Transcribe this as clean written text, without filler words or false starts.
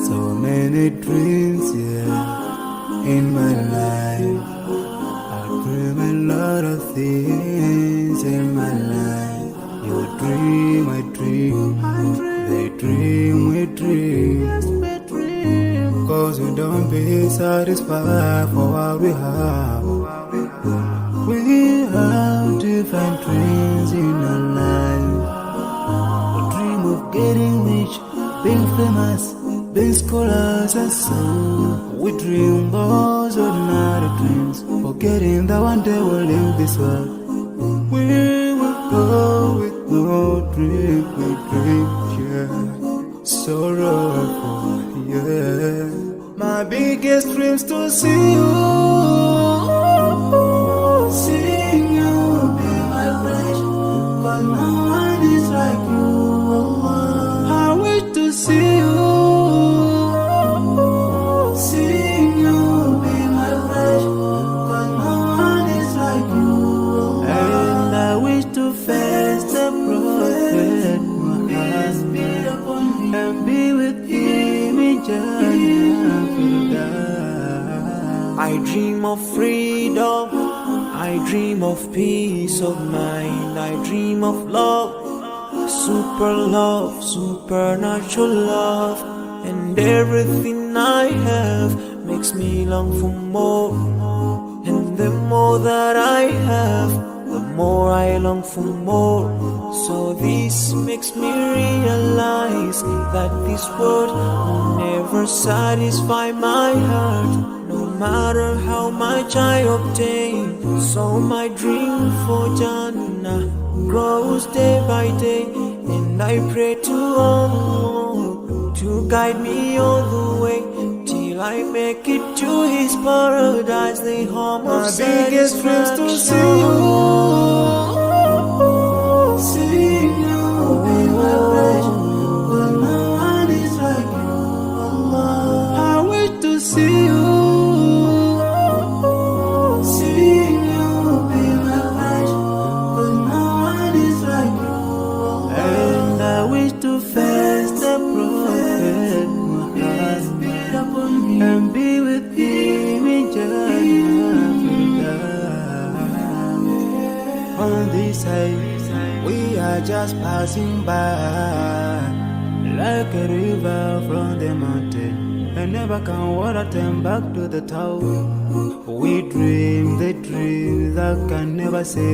So many dreams, in my life. I dream a lot of things in my life. You dream, I dream. They dream, we dream. Cause we don't be satisfied for what we have. We have different dreams in our life. We dream of getting rich, being famous, being scholars and so. We dream those ordinary dreams, forgetting that one day we'll leave this world. We will go with no dream, we dream, sorrowful, My biggest dreams to see you, seeing you be my flesh, but no one is like you. I wish to see you, seeing you be my flesh, but no one is like you. And I wish to face the prophet Muhammad and be with him in Jannah. I dream of freedom, I dream of peace of mind, I dream of love, supernatural love, and everything I have makes me long for more. And the more that I have, the more I long for more. So this makes me realize that this world will never satisfy my heart, no matter how much I obtain. So my dream for Jannah grows day by day, and I pray to Allah to guide me all the way till I make it to His paradise, the home of satisfaction. My biggest dreams to see you, seeing you be my flesh, but no one is like you, Allah. I wish to see you, seeing you be my flesh, but no one is like you, Allah. And I wish to face the prophet Muhammad and be with him in Jannah. On this side, we are just passing by, like a river from the mountain, and never can water turn back to the town. We dream the dream that can never say.